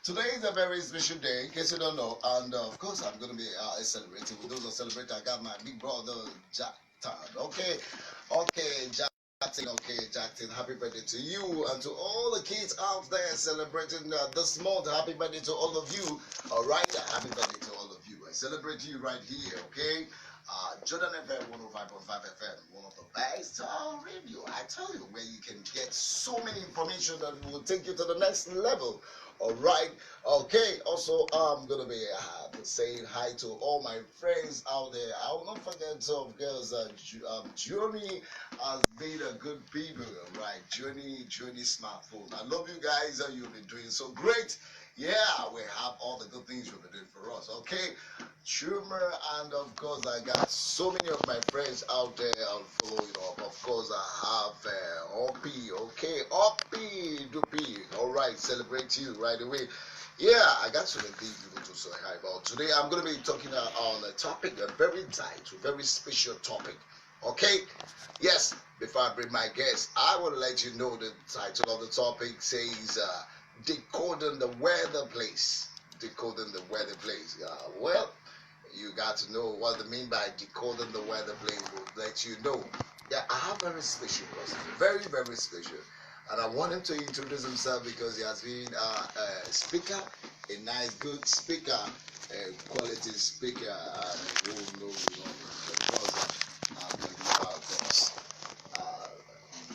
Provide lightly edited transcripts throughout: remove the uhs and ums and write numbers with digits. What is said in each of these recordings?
Today is a very special day, in case you don't know, and of course I'm going to be celebrating. With those who celebrate, I got my big brother Jackson. Okay, Jackson. Okay, Jackson. Happy birthday to you and to all the kids out there celebrating this month. Happy birthday to all of you. All right, happy birthday to all of you. I celebrate you right here. Okay. Jordan FM 105.5 FM, one of the best radio. I tell you, where you can get so many information that will take you to the next level. All right, okay. Also, I'm gonna be saying hi to all my friends out there. I will not forget some girls. Journey has been a good people. All right, Journey smartphone. I love you guys. You've been doing so great. Yeah, we have all the good things you've been doing for us. Okay, Schumer, and of course, I got so many of my friends out there. I'll follow you up. Of course, I have Oppie. Okay, Oppie Dupi. All right, celebrate you right away. Yeah, I got so many people to say hi about. Today, I'm going to be talking on a topic, a very tight, very special topic. Okay, yes. Before I bring my guest, I will let you know the title of the topic says decoding the weather place. Decoding the weather place. Well, you got to know what I mean by decoding the weather place. Will let you know. Yeah, I have a very special person, very very special, and I want him to introduce himself because he has been a speaker, a nice good speaker, a quality speaker, and who knows the brother. I'm talking about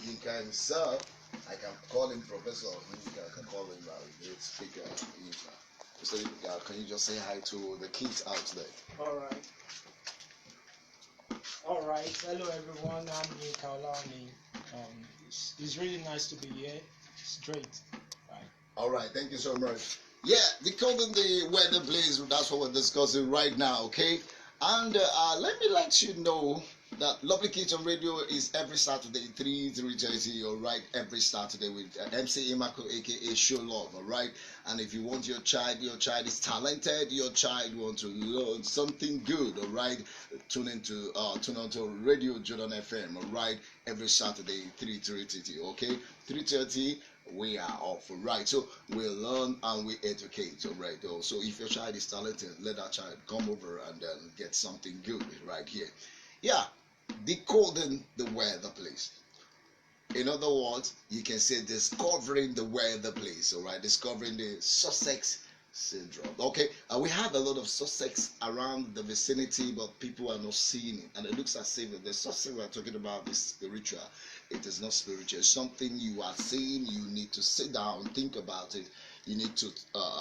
Yinka himself. I can call him Professor Yinka. I can call him great speaker Yinka. So can you just say hi to the kids out there? All right. Hello, everyone. I'm Yinka Olawunmi. It's really nice to be here. It's great. Right. All right. Thank you so much. Yeah, decoding the weather place. That's what we're discussing right now. Okay. And let me let you know that Lovely Kids on Radio is every Saturday 3:30. All right, every Saturday with MC EMMACO Aka Showlove. All right, and if you want your child is talented, your child wants to learn something good. All right, tune on to Radio Jordan FM. All right, every Saturday 3:30. Okay, 3:30. We are off, right? So we learn and we educate, all right? So if your child is talented, let that child come over and then get something good right here. Yeah, decoding the weather place. In other words, you can say discovering the weather place, all right? Discovering the Sussex syndrome. Okay, we have a lot of Sussex around the vicinity, but people are not seeing it, and it looks as if the Sussex we are talking about is spiritual. It is not spiritual. It's something you are seeing. You need to sit down, think about it. You need to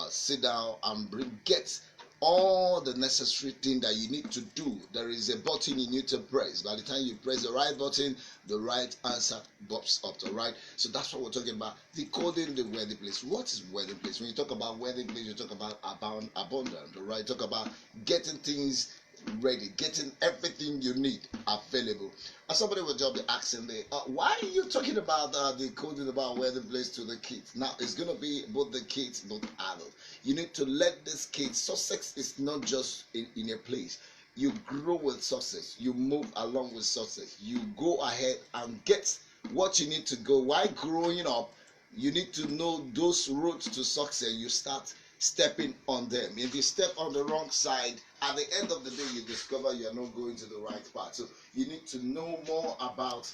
sit down and get all the necessary thing that you need to do. There is a button you need to press. By the time you press the right button, the right answer pops up. All right. So that's what we're talking about. Decoding the weather place. What is weather place? When you talk about weather place, you talk about abundant. All right. Talk about getting things ready, getting everything you need available. And somebody will just be asking me, why are you talking about decoding about weather place to the kids? Now it's gonna be both the kids, both adults. You need to let this kid. Success is not just in a place. You grow with success. You move along with success. You go ahead and get what you need to go. While growing up, you need to know those roads to success. You start stepping on them. If you step on the wrong side, at the end of the day, you discover you are not going to the right path. So you need to know more about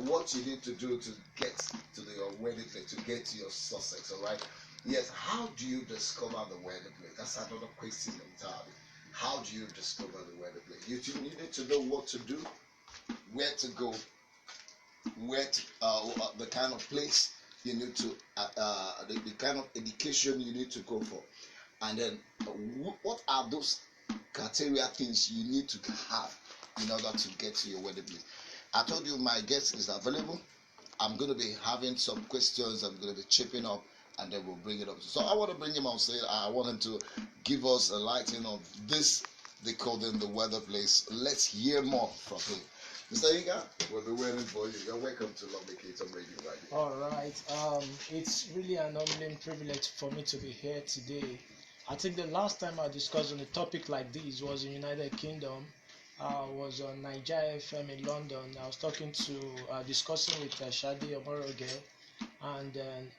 what you need to do to get to your wedding place, to get to your success. All right. Yes, how do you discover the weather place? That's another question entirely. How do you discover the weather place? You need to know what to do, where to go, the kind of place you need to, the kind of education you need to go for, and then what are those criteria things you need to have in order to get to your wedding place. I told you my guest is available. I'm going to be having some questions. I'm going to be chipping up, and then we'll bring it up. So I want to bring him on. Say I want him to give us a lighting of this decoding the weather place. Let's hear more from him. Mr. Yinka, we'll be waiting for you. You're welcome to Lovely Kids on Radio right here. All right. It's really an humbling privilege for me to be here today. I think the last time I discussed on a topic like this was in United Kingdom. I was on Nigeria FM in London. I was talking to, discussing with Shadi Omoroge, and then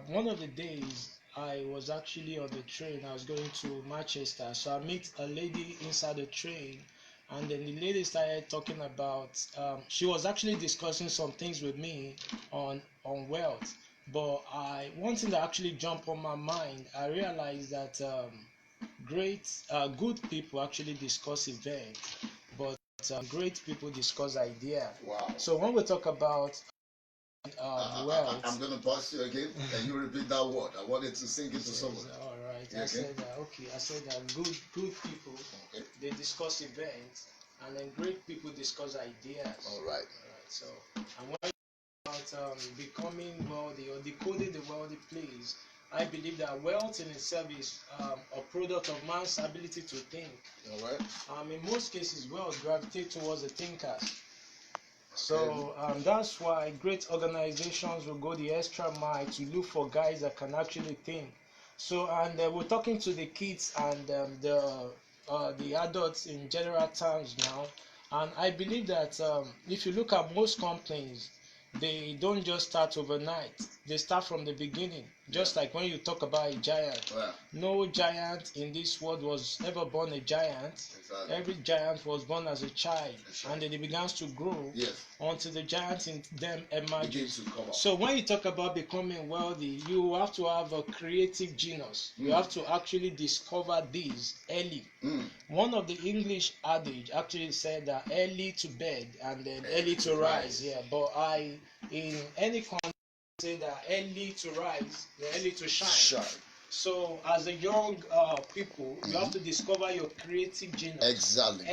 one of the days I was actually on the train. I was going to Manchester, so I met a lady inside the train, and then the lady started talking about. She was actually discussing some things with me on wealth, but one thing that actually jumped on my mind. I realized that good people actually discuss events, but great people discuss idea. Wow. So when we talk about wealth. I'm going to pause you again. Can you repeat that word? I wanted to sink into someone. All right. You I okay? said that. Okay. I said that good people Okay. they discuss events, and then great people discuss ideas. All right. All right. So, and when about becoming wealthy or decoding the wealthy place, I believe that wealth in itself is a product of man's ability to think. All right. In most cases, wealth gravitates towards the thinkers. So that's why great organizations will go the extra mile to look for guys that can actually think. So, and we're talking to the kids and the adults in general terms now. And I believe that if you look at most companies, they don't just start overnight. They start from the beginning. Just like when you talk about a giant. No giant in this world was ever born a giant. Exactly. Every giant was born as a child, and then it begins to grow until the giant in them emerges. So when you talk about becoming wealthy, you have to have a creative genius. You have to actually discover this early. One of the English adage actually said that early to bed and then early to rise. Yeah, but in any country say that early to rise, early to shine. So as a young people, you have to discover your creative genius. Exactly.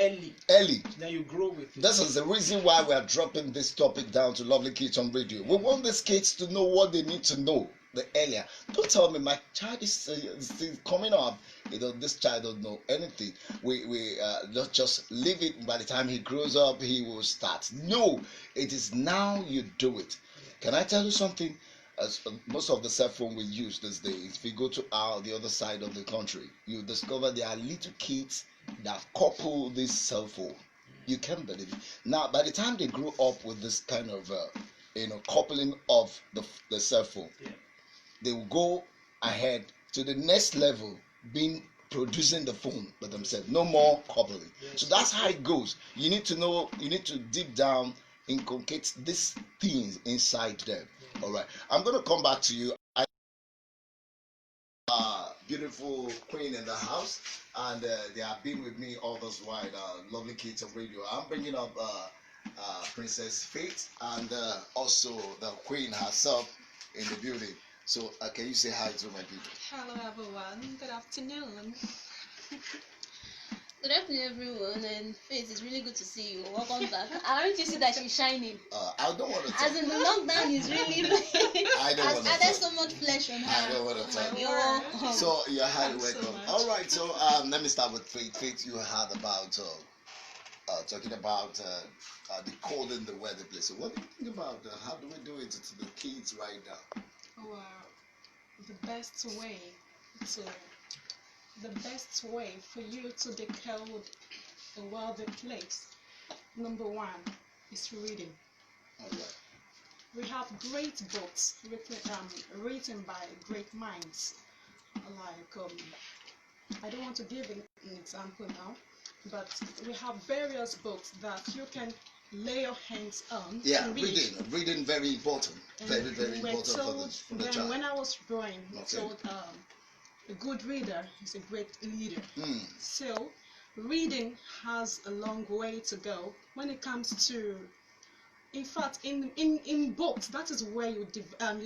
Early. Then you grow with it. This is the reason why we are dropping this topic down to Lovely Kids on Radio. We want these kids to know what they need to know the earlier. Don't tell me my child is still coming up. This child don't know anything. We just leave it. By the time he grows up, he will start. No, it is now you do it. Can I tell you something? As most of the cell phone we use these days, if you go to the other side of the country, you discover there are little kids that couple this cell phone. You can't believe it. Now, by the time they grow up with this kind of coupling of the cell phone, they will go ahead to the next level, being producing the phone by themselves. No more coupling. So that's how it goes. You need to know. You need to deep down inculcate these things inside them. All right. I'm going to come back to you. Beautiful queen in the house, and they have been with me all this while. Lovely Kids of Radio. I'm bringing up Princess Faith and also the queen herself in the building. So can you say hi to my people? Hello everyone. Good afternoon. Good afternoon, everyone, and Faith, it's really good to see you. Welcome back. Aren't you see that she's shining? I don't want to talk. As in the lockdown is really I don't want to there's so much flesh on her. I don't want to talk. You're welcome. So you're highly welcome. So All right, so let me start with Faith. Faith, you heard about talking about decoding the weather place. So what do you think about how do we do it to the kids right now? Well, the best way for you to decode a wealthy place, number one, is reading. All right. We have great books written by great minds. Like I don't want to give an example now, but we have various books that you can lay your hands on. Yeah, to read. reading very important. Very, very We're important told, for the child. when I was growing, we're told a good reader is a great leader. So reading has a long way to go when it comes to, in fact, in books, that is where you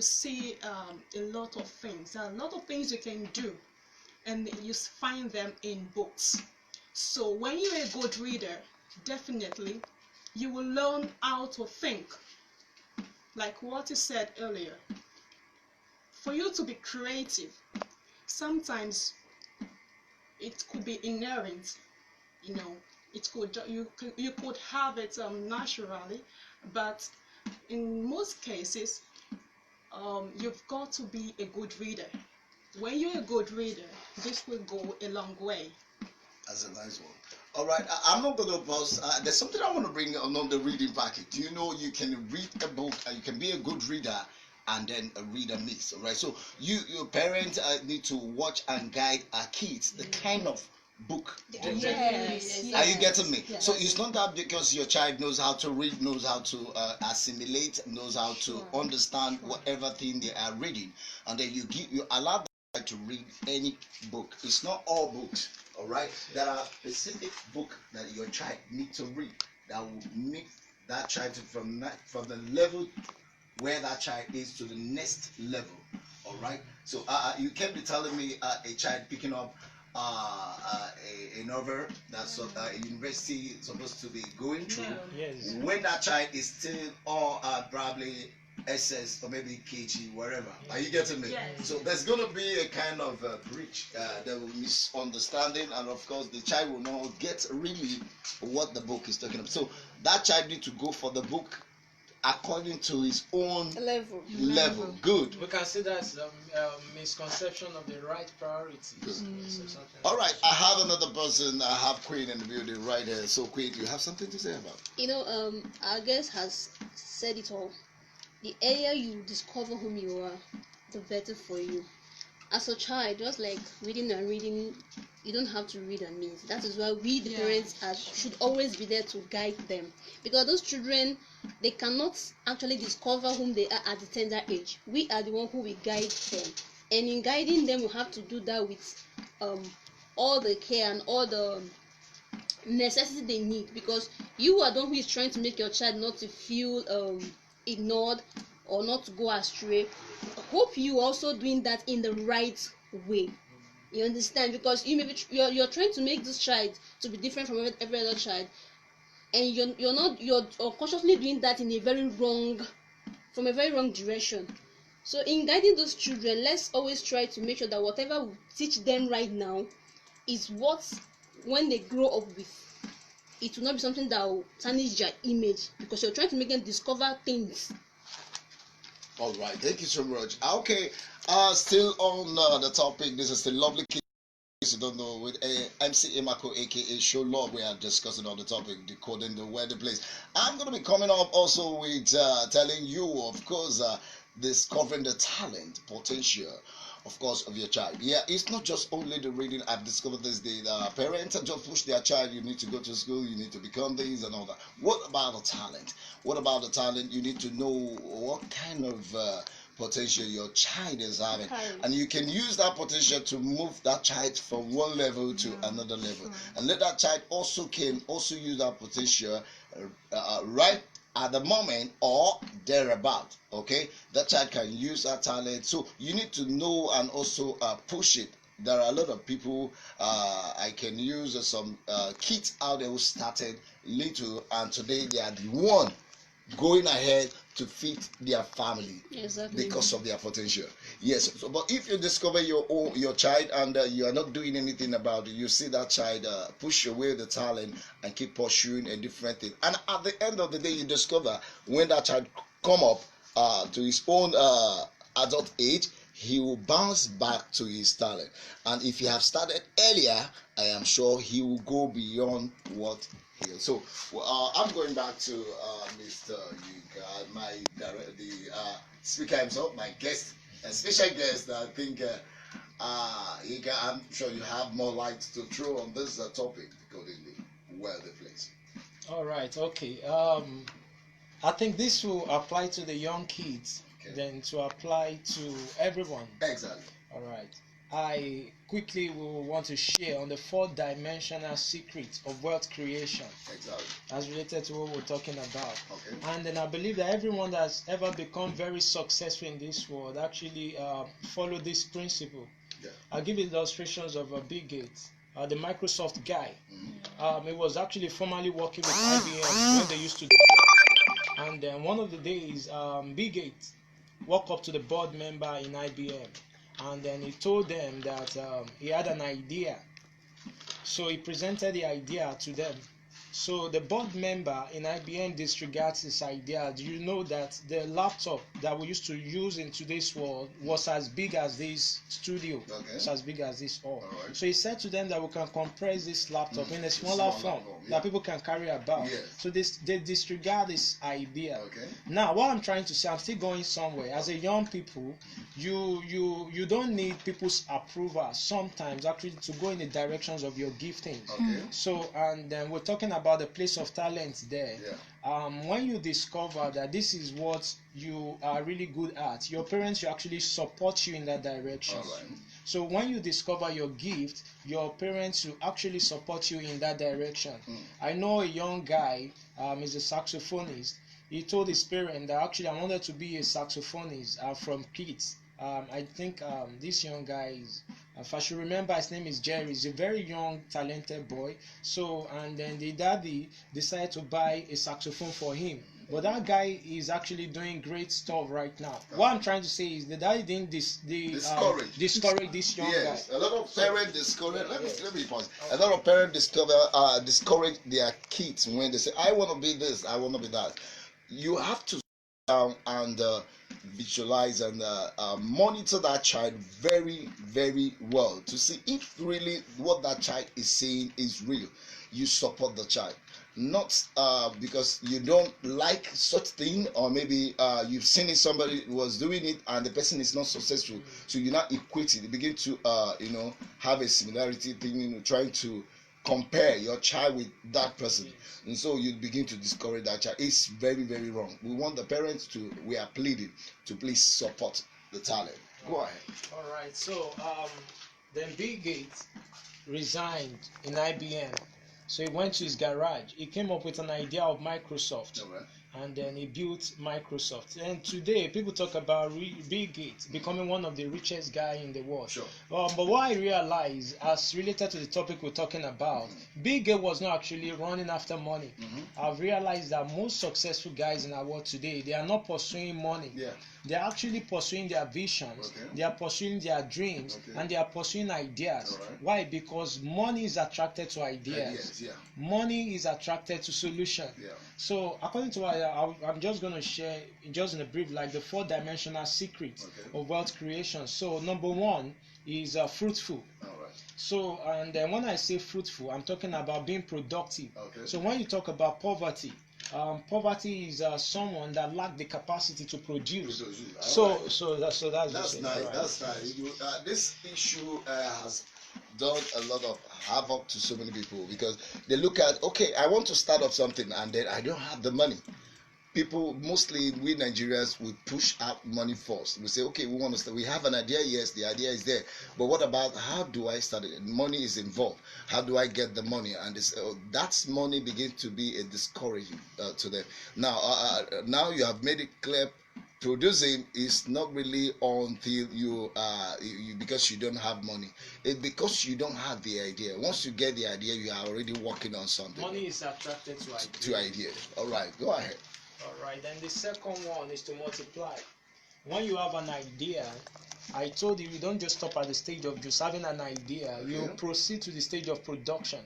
see a lot of things. There are a lot of things you can do, and you find them in books. So when you're a good reader, definitely you will learn how to think. Like what you said earlier, for you to be creative, sometimes it could be inherent. It could you could have it naturally, but in most cases, you've got to be a good reader. When you're a good reader, this will go a long way. That's a nice one. All right, I'm not going to pause. There's something I want to bring on the reading package. Do you know you can read a book and you can be a good reader and then a reader mix. All right. So your parents need to watch and guide our kids the kind of book they read. Yes. Are you getting me? Yes. So it's not that because your child knows how to read, knows how to assimilate, knows how to understand whatever thing they are reading, and then you allow them to read any book. It's not all books. All right. There are specific book that your child needs to read that will make that child from the level where that child is to the next level. All right. So you can't be telling me a child picking up a novel that's a university is supposed to be going through. No. Yes. When that child is still or probably SS or maybe KG, wherever. Are you getting me? Yes. So there's going to be a kind of breach. There will be misunderstanding, and of course the child will not get really what the book is talking about. So that child need to go for the book according to his own level. Good. We can see that's a misconception of the right priorities. All right, I have another person. I have Queen in the building right here. So Queen, you have something to say about it? Our guest has said it all. The earlier you discover whom you are, the better for you. As a child, just like reading and reading, you don't have to read and miss. That is why we, the parents, should always be there to guide them. Because those children, they cannot actually discover whom they are at the tender age. We are the one who will guide them. And in guiding them, we have to do that with all the care and all the necessity they need. Because you are the one who is trying to make your child not to feel ignored or not to go astray. Hope you also doing that in the right way. You understand? Because you maybe you're trying to make this child to be different from every other child, and you're consciously doing that in a very wrong direction. So in guiding those children, let's always try to make sure that whatever we teach them right now is what, when they grow up with, it will not be something that will tarnish their image, because you're trying to make them discover things. All right, thank you so much. Okay, still on the topic. This is the lovely kid. You don't know, with MC EMMACO Aka Showlove, we are discussing on the topic, decoding the weather place. I'm going to be coming up also with telling you, of course, discovering the talent, potential, of course, of your child. Yeah, it's not just only the reading. I've discovered this. The parents just push their child. You need to go to school. You need to become this and all that. What about the talent? What about the talent? You need to know what kind of potential your child is having, and you can use that potential to move that child from one level to another level, and let that child also use that potential right at the moment or thereabout. Okay, that child can use that talent. So you need to know and also push it. There are a lot of people. I can use some kids out there who started little, and today they are the one going ahead to feed their family. Exactly. Because of their potential. Yes. So, but if you discover your child and you are not doing anything about it, you see that child push away the talent and keep pursuing a different thing. And at the end of the day, you discover when that child come up to his own adult age, he will bounce back to his talent. And if he have started earlier, I am sure he will go beyond what he is. So I'm going back to Mr. Yinka, the speaker himself, my guest, a special guest. I think Yinka, I'm sure you have more light to throw on this topic, decoding the weather place. All right. Okay. I think this will apply to the young kids, then to apply to everyone. Exactly. All right. I quickly will want to share on the 4-dimensional secret of wealth creation. Exactly. As related to what we're talking about. Okay. And then I believe that everyone that's ever become very successful in this world actually follow this principle. Yeah. I'll give you illustrations of Bill Gates, the Microsoft guy. He was actually formerly working with IBM when they used to do that. And then one of the days, Bill Gates walked up to the board member in IBM, and then he told them that he had an idea. So he presented the idea to them. So the board member in IBM disregards this idea. Do you know that the laptop that we used to use in today's world was as big as this studio? Okay. It's as big as this hall. All right. So he said to them that we can compress this laptop in a smaller form that people can carry about. Yes. So they disregard this idea. Okay. Now, what I'm trying to say, I'm still going somewhere. As a young people, you don't need people's approval sometimes actually to go in the directions of your gifting. Okay. So, and then we're talking about the place of talent there. Yeah. When you discover that this is what you are really good at, your parents will actually support you in that direction. All right. So when you discover your gift, your parents will actually support you in that direction. I know a young guy, is a saxophonist. He told his parents that actually I wanted to be a saxophonist from kids. I think this young guy is, if I should remember, his name is Jerry. He's a very young, talented boy. So, and then the daddy decided to buy a saxophone for him. But that guy is actually doing great stuff right now. What I'm trying to say is the daddy didn't discourage this young guy. A lot of parents discourage. Let me pause. A lot of parents discourage their kids when they say, "I want to be this, I want to be that." You have to sit down and visualize and monitor that child very, very well to see if really what that child is saying is real. You support the child, not because you don't like such thing, or maybe you've seen it, somebody was doing it and the person is not successful, so you now equate it. You begin to have a similarity thing, trying to compare your child with that person, and so you begin to discourage that child. It's very, very wrong. We want the parents we are pleading to please support the talent. Go ahead. All right. So then Bill Gates resigned in IBM. So he went to his garage. He came up with an idea of Microsoft. All right. And then he built Microsoft. And today, people talk about Bill Gates becoming one of the richest guy in the world. Sure. But what I realized, as related to the topic we're talking about, Bill Gates was not actually running after money. I've realized that most successful guys in our world today, they are not pursuing money. Yeah. They are actually pursuing their visions. Okay. They are pursuing their dreams. Okay. And they are pursuing ideas. All right. Why? Because money is attracted to ideas. Yeah. Money is attracted to solution. Yeah. So according to what I'm just going to share, just in a brief, like the 4-dimensional secret of wealth creation. So number one is fruitful. All right. So, and then when I say fruitful, I'm talking about being productive. Okay. So when you talk about poverty, poverty is someone that lack the capacity to produce. So that's nice. Right. That's nice. This issue has done a lot of havoc to so many people, because they look at, okay, I want to start up something and then I don't have the money. People, mostly we Nigerians, we push out money first. We say, okay, we want to start. We have an idea. Yes, the idea is there, but what about how do I start it? Money is involved. How do I get the money? And that's money begins to be a discouraging to them. Now you have made it clear. Producing is not really until you because you don't have money. It's because you don't have the idea. Once you get the idea, you are already working on something. Money is attracted to ideas. To ideas. All right, go ahead. All right, then the second one is to multiply. When you have an idea, I told you don't just stop at the stage of just having an idea. Okay. You proceed to the stage of production.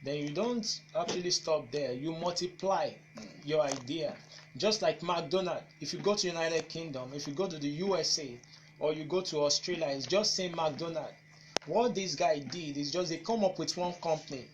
Then you don't actually stop there. You multiply your idea. Just like McDonald's, if you go to United Kingdom, if you go to the USA, or you go to Australia, it's just saying McDonald's. What this guy did is just they come up with one company,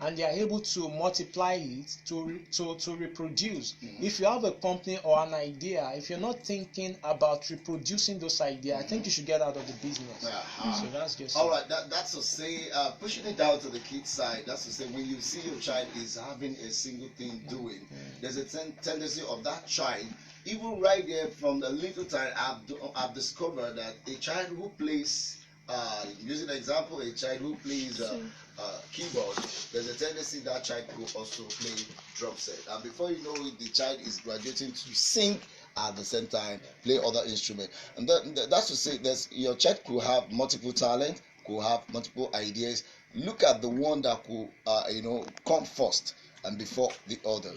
and they are able to multiply it to reproduce. If you have a company or an idea, if you're not thinking about reproducing those ideas, I think you should get out of the business. So that's just all right. That's to say, pushing it down to the kid side. That's to say, when you see your child is having a single thing doing, there's a tendency of that child. Even right there from the little time, I've discovered that a child who plays, using an example, a child who plays keyboard, there's a tendency that child could also play drum set, and before you know it, the child is graduating to sing at the same time, play other instruments. And that's to say, your child could have multiple talent, could have multiple ideas. Look at the one that could come first and before the other.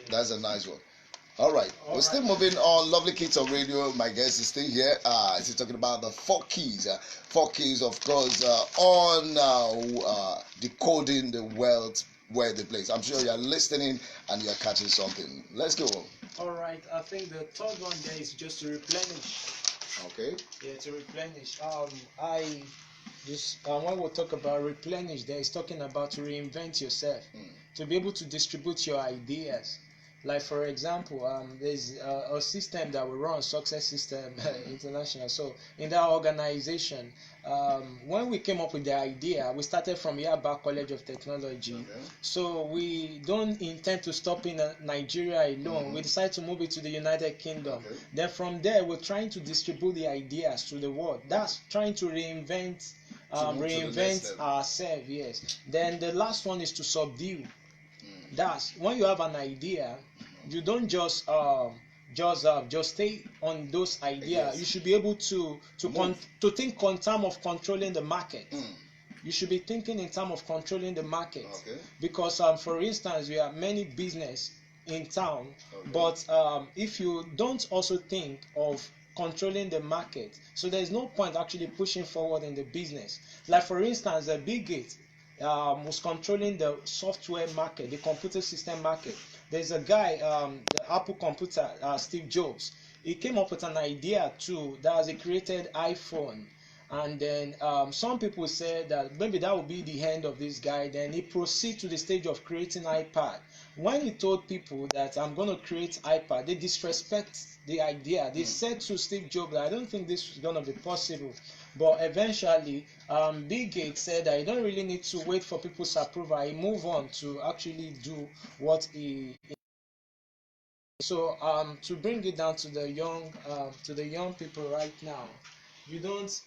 That's a nice one. All right, we're still moving on. Lovely Kids on Radio. My guest is still here. He's talking about the 4 keys. 4 keys, of course, on decoding the wealth where the place. I'm sure you are listening and you are catching something. Let's go on. All right, I think the third one there is just to replenish. Okay. Yeah, to replenish. I just when we talk about replenish, there is talking about to reinvent yourself, to be able to distribute your ideas. Like for example, there's a system that we run, Success System International. So in that organization, when we came up with the idea, we started from Yaba College of Technology. Okay. So we don't intend to stop in Nigeria alone. We decided to move it to the United Kingdom. Okay. Then from there, we're trying to distribute the ideas to the world. That's trying to reinvent ourselves. Yes. Then the last one is to subdue. That's when you have an idea, you don't just stay on those ideas. Yes. You should be able to think in terms of controlling the market. You should be thinking in terms of controlling the market. Okay. Because for instance, we have many business in town, Okay. but if you don't also think of controlling the market, so there's no point actually pushing forward in the business. Like for instance, Bill Gates was controlling the software market, the computer system market. There's a guy, the Apple computer, Steve Jobs. He came up with an idea too, that has created iPhone. And then some people said that maybe that would be the end of this guy. Then he proceeded to the stage of creating iPad. When he told people that I'm going to create iPad, they disrespect the idea. They said to Steve Jobs that I don't think this is going to be possible. But eventually, Bill Gates said that you don't really need to wait for people's approval. He moved on to actually do what he. So to bring it down to the young people right now, you don't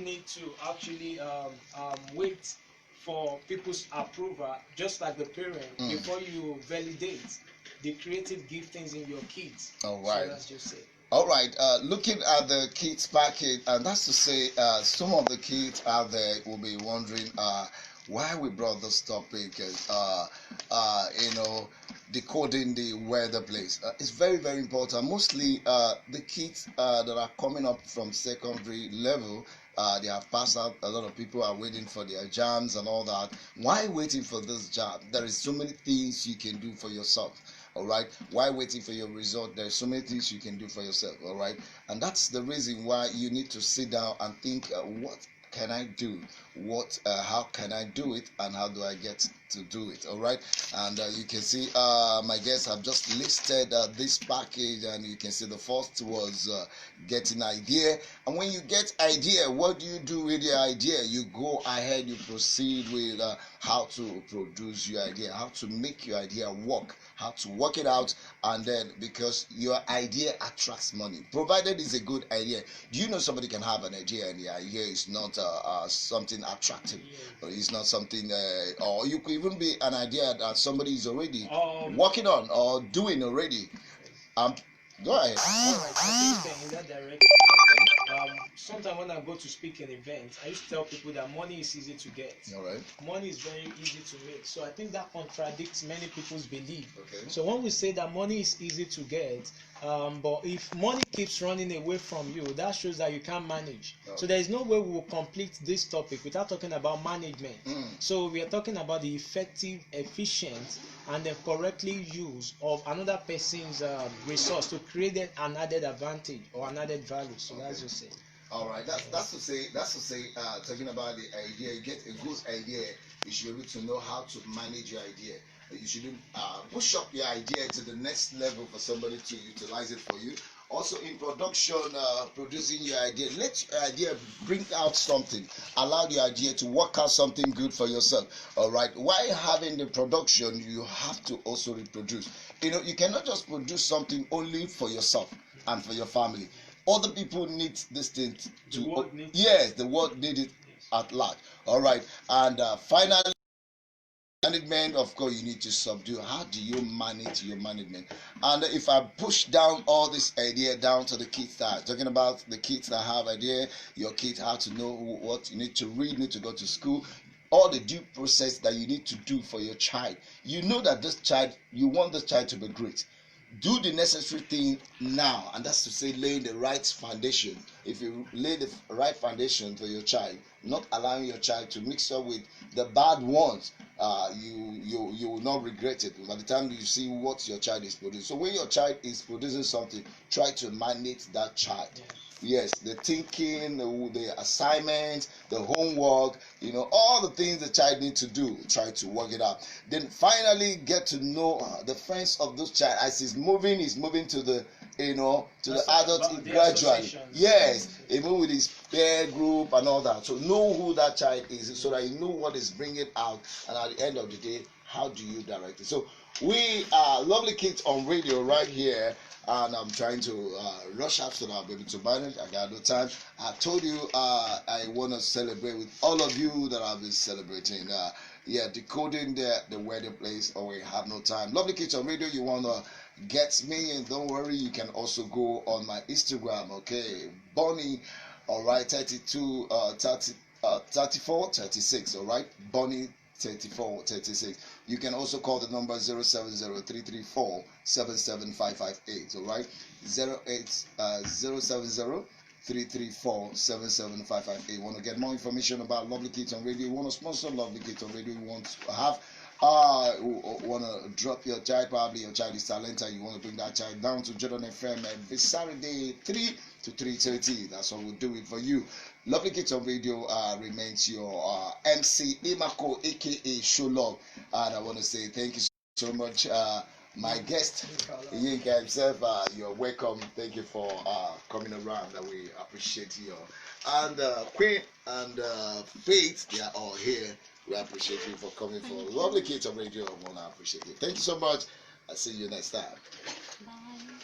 need to actually wait for people's approval, just like the parent, before you validate the creative giftings in your kids. All right. So that's just it. All right, looking at the kids package, and that's to say, some of the kids out there will be wondering why we brought this topic, decoding the weather place. It's very, very important. Mostly the kids that are coming up from secondary level, they have passed out. A lot of people are waiting for their jams and all that. Why waiting for this jam? There is so many things you can do for yourself. All right, why waiting for your result? There's so many things you can do for yourself. All right, and that's the reason why you need to sit down and think, what can I do? How can I do it, and how do I get to do it? All right, and you can see my guests have just listed this package, and you can see the first was getting idea. And when you get idea, what do you do with your idea? You go ahead, you proceed with how to produce your idea, how to make your idea work, how to work it out, and then because your idea attracts money, provided it's a good idea. Do you know somebody can have an idea and the idea is not something attractive, or it's not something, or you could even be an idea that somebody is already working on or doing already. Go ahead. All right, I think in that direction. Sometimes when I go to speak in events, I used to tell people that money is easy to get. All right. Money is very easy to make. So I think that contradicts many people's belief. Okay. So when we say that money is easy to get, but if money keeps running away from you, that shows that you can't manage. Okay. So there is no way we will complete this topic without talking about management. So we are talking about the effective, efficient, and the correctly use of another person's resource to create an added advantage or an added value. So that's just it. All right, that's to say talking about the idea. You get a good idea, you should be able to know how to manage your idea. You shouldn't push up your idea to the next level for somebody to utilize it for you. Also in production, producing your idea, let your idea bring out something, allow the idea to work out something good for yourself. All right, while having the production, you have to also reproduce. You cannot just produce something only for yourself and for your family. Other people need this thing to the world need it at large. All right, and finally, management. Of course, you need to subdue. How do you manage your management? And if I push down all this idea down to the kids that talking about the kids that have idea, your kids how to know what you need to read, need to go to school, all the due process that you need to do for your child. You know that this child, you want this child to be great. do the necessary thing now, and that's to say laying the right foundation. If you lay the right foundation for your child, not allowing your child to mix up with the bad ones, you will not regret it by the time you see what your child is producing. So when your child is producing something, try to manage that child. Yes, the thinking, the assignments, the homework, all the things the child needs to do, try to work it out. Then finally get to know the friends of those child. As he's moving to the to the adult gradually. Yes, even with his peer group and all that. So know who that child is, so that you know what is bringing out, and at the end of the day, how do you direct it? So we are Lovely Kids on radio right here, and I'm trying to rush after now, baby, to manage. I got no time. I told you I want to celebrate with all of you that I've been celebrating. Decoding the wedding place. Oh, we have no time. Lovely Kids on radio. You wanna get me, and don't worry, you can also go on my Instagram. Okay, Bonnie. All right, 32, 30, 34, 36. All right, Bonnie. 34 36. You can also call the number 070-334-77558. All right, 070-334-77558. Want to get more information about Lovely Kids on radio? You want to sponsor Lovely Kids on radio? You want to have want to drop your child? Probably your child is talented. You want to bring that child down to Jordan FM every Saturday 3 to 3:30. That's what we'll do it for you. Lovely Kids on radio remains your MC EMMACO Aka Showlove, and I want to say thank you so much. My guest Yinka himself, you're welcome. Thank you for coming around. We appreciate you. And Queen and Faith, they are all here. We appreciate you for coming for Lovely Kids on radio. I want to appreciate you. Thank you so much. I'll see you next time. Bye.